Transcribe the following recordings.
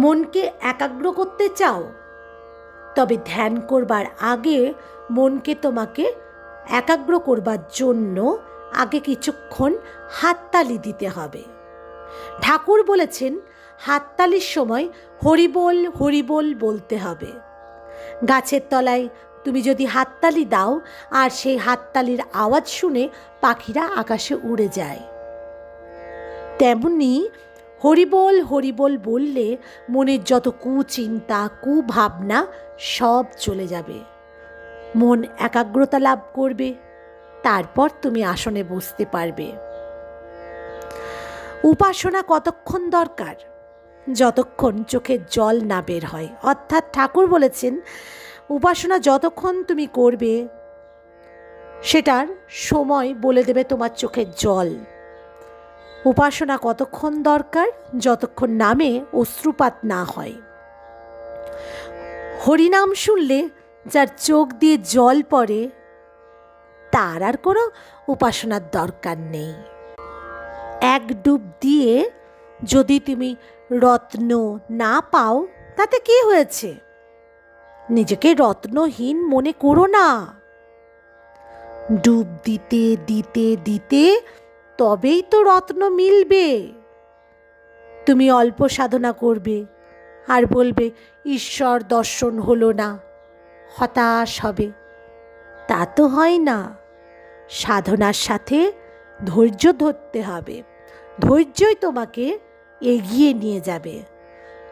মনকে একাগ্র করতে চাও, তবে ধ্যান করবার আগে মনকে তোমাকে একাগ্র করবার জন্য আগে কিছুক্ষণ হাততালি দিতে হবে। ঠাকুর বলেছেন হাততালির সময় হরিবোল হরিবোল বলতে হবে। গাছের তলায় তুমি যদি হাততালি দাও আর সেই হাততালির আওয়াজ শুনে পাখিরা আকাশে উড়ে যায়, তেমনি হরিবোল হরিবোল বললে মনের যত কুচিন্তা কুভাবনা সব চলে যাবে, মন একাগ্রতা লাভ করবে, তারপর তুমি আসনে বসতে পারবে। উপাসনা কতক্ষণ দরকার? যতক্ষণ চোখের জল না বের হয়। অর্থাৎ ঠাকুর বলেছেন উপাসনা যতক্ষণ তুমি করবে সেটার সময় বলে দেবে তোমার চোখের জল। উপাসনা কতক্ষণ দরকার? যতক্ষণ নামে অশ্রুপাত না হয়। হরিনাম শুনলে যার চোখ দিয়ে জল পড়ে তার আর কোনো উপাসনার দরকার নেই। এক ডুব দিয়ে যদি তুমি রত্ন না পাও তাতে কি হয়েছে? নিজেকে রত্নহীন মনে করো না। ডুব দিতে দিতে দিতে তবেই তো রত্ন মিলবে। তুমি অল্প সাধনা করবে আর বলবে ঈশ্বর দর্শন হলো না, হতাশ হবে। তা তো হয় না। সাধনার সাথে ধৈর্য ধরতে হবে। ধৈর্যই তোমাকে এগিয়ে নিয়ে যাবে।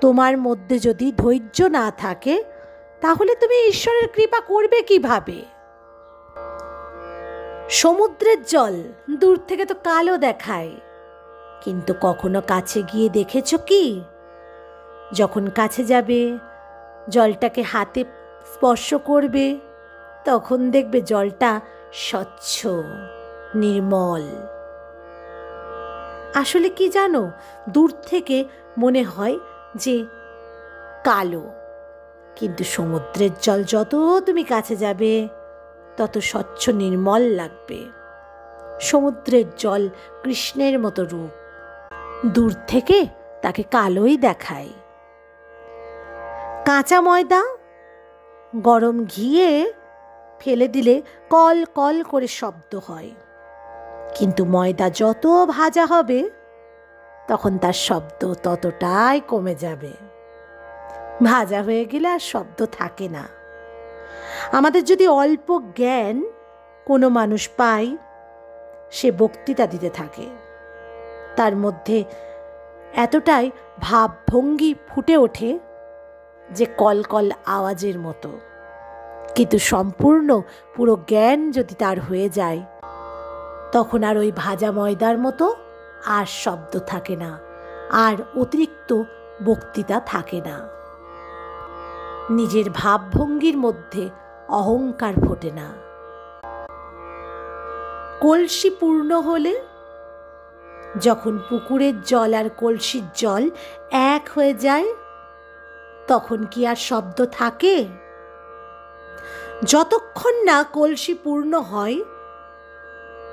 তোমার মধ্যে যদি ধৈর্য না থাকে তাহলে তুমি ঈশ্বরের কৃপা করবে কিভাবে? সমুদ্রের জল দূর থেকে তো কালো দেখায়, কিন্তু কখনো কাছে গিয়ে দেখেছো কি? যখন কাছে যাবে, জলটাকে হাতে স্পর্শ করবে, তখন দেখবে জলটা স্বচ্ছ নির্মল। আসলে কি জানো, দূর থেকে মনে হয় যে কালো, কিন্তু সমুদ্রের জল যত তুমি কাছে যাবে তত স্বচ্ছ নির্মল লাগবে। সমুদ্রের জল কৃষ্ণের মতো রূপ, দূর থেকে তাকে কালোই দেখায়। কাঁচা ময়দা গরম ঘিয়ে ফেলে দিলে কল কল করে শব্দ হয়, কিন্তু ময়দা যত ভাজা হবে তখন তার শব্দ ততটাই কমে যাবে। ভাজা হয়ে গেলে আর শব্দ থাকে না। আমাদের যদি অল্প জ্ঞান কোনো মানুষ পায়, সে বক্তৃতা দিতে থাকে, তার মধ্যে এতটাই ভাবভঙ্গি ফুটে ওঠে যে কলকল আওয়াজের মতো, কিন্তু সম্পূর্ণ পুরো জ্ঞান যদি তার হয়ে যায় তখন আর ওই ভাজা ময়দার মতো আর শব্দ থাকে না, আর অতিরিক্ত বক্তৃতা থাকে না। নিজের ভাবভঙ্গির মধ্যে অহংকার ফোটে না। কলসি পূর্ণ হলে, যখন পুকুরের জল আর কলসির জল এক হয়ে যায়, তখন কি আর শব্দ থাকে? যতক্ষণ না কলসি পূর্ণ হয়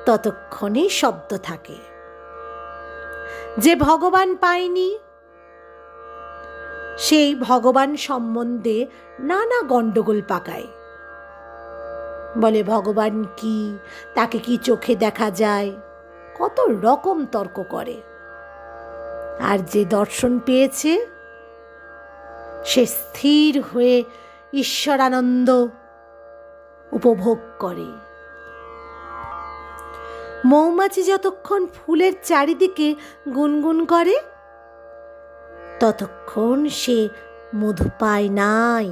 ততক্ষণই শব্দ থাকে। যে ভগবান পায়নি সেই ভগবান সম্বন্ধে নানা গণ্ডগোল পাকায়। বলে ভগবান কি, তাকে কি চোখে দেখা যায়, কত রকম তর্ক করে। আর যে দর্শন পেয়েছে সে স্থির হয়ে ঈশ্বরানন্দ উপভোগ করে। মৌমাছি যতক্ষণ ফুলের চারিদিকে গুনগুন করে ততক্ষণ সে মধু পায় নাই।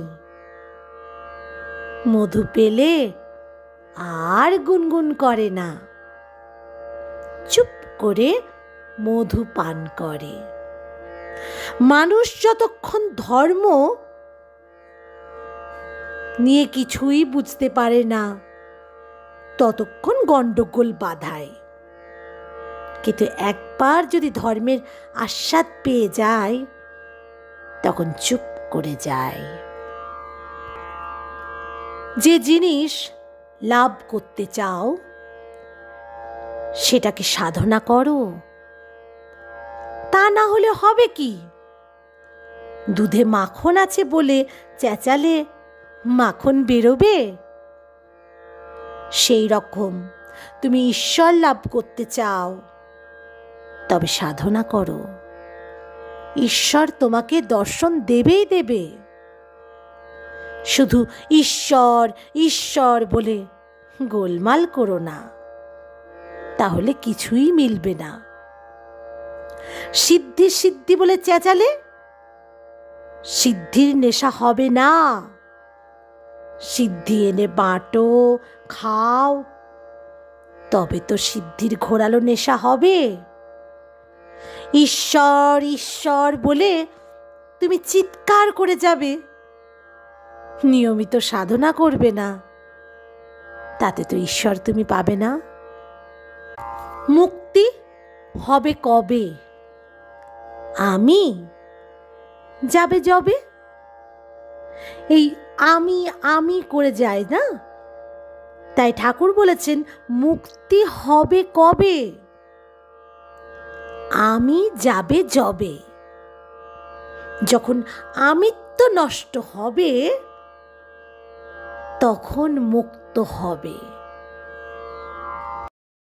মধু পেলে আর গুনগুন করে না, চুপ করে মধু পান করে। মানুষ যতক্ষণ ধর্ম নিয়ে কিছুই বুঝতে পারে না ততক্ষণ গণ্ডগোল বাধায়, কিন্তু একবার যদি ধর্মের আস্বাদ পেয়ে যায় তখন চুপ করে যায়। যে জিনিস লাভ করতে চাও সেটাকে সাধনা করো, তা না হলে হবে কি? দুধে মাখন আছে বলে চেঁচালে মাখন বেরোবে? সেই রকম তুমি ঈশ্বর লাভ করতে চাও, তবে সাধনা করো। ঈশ্বর তোমাকে দর্শন দেবেই দেবে। শুধু ঈশ্বর ঈশ্বর বলে গোলমাল করো না, তাহলে কিছুই মিলবে না। সিদ্ধি সিদ্ধি বলে চেঁচালে সিদ্ধির নেশা হবে না। সিদ্ধি এনে বাঁটো, খাও, তবে তো সিদ্ধির ঘোরালো নেশা হবে। ঈশ্বর ঈশ্বর বলে তুমি চিৎকার করে যাবে, নিয়মিত সাধনা করবে না, তাতে তো ঈশ্বর তুমি পাবে না। মুক্তি হবে কবে? আমি যাবে যবে। এই আমি আমি করে যায় না, তাই ঠাকুর বলেছেন মুক্তি হবে কবে? আমি যাবে যবে। যখন আমিত্ব নষ্ট হবে তখন মুক্ত হবে।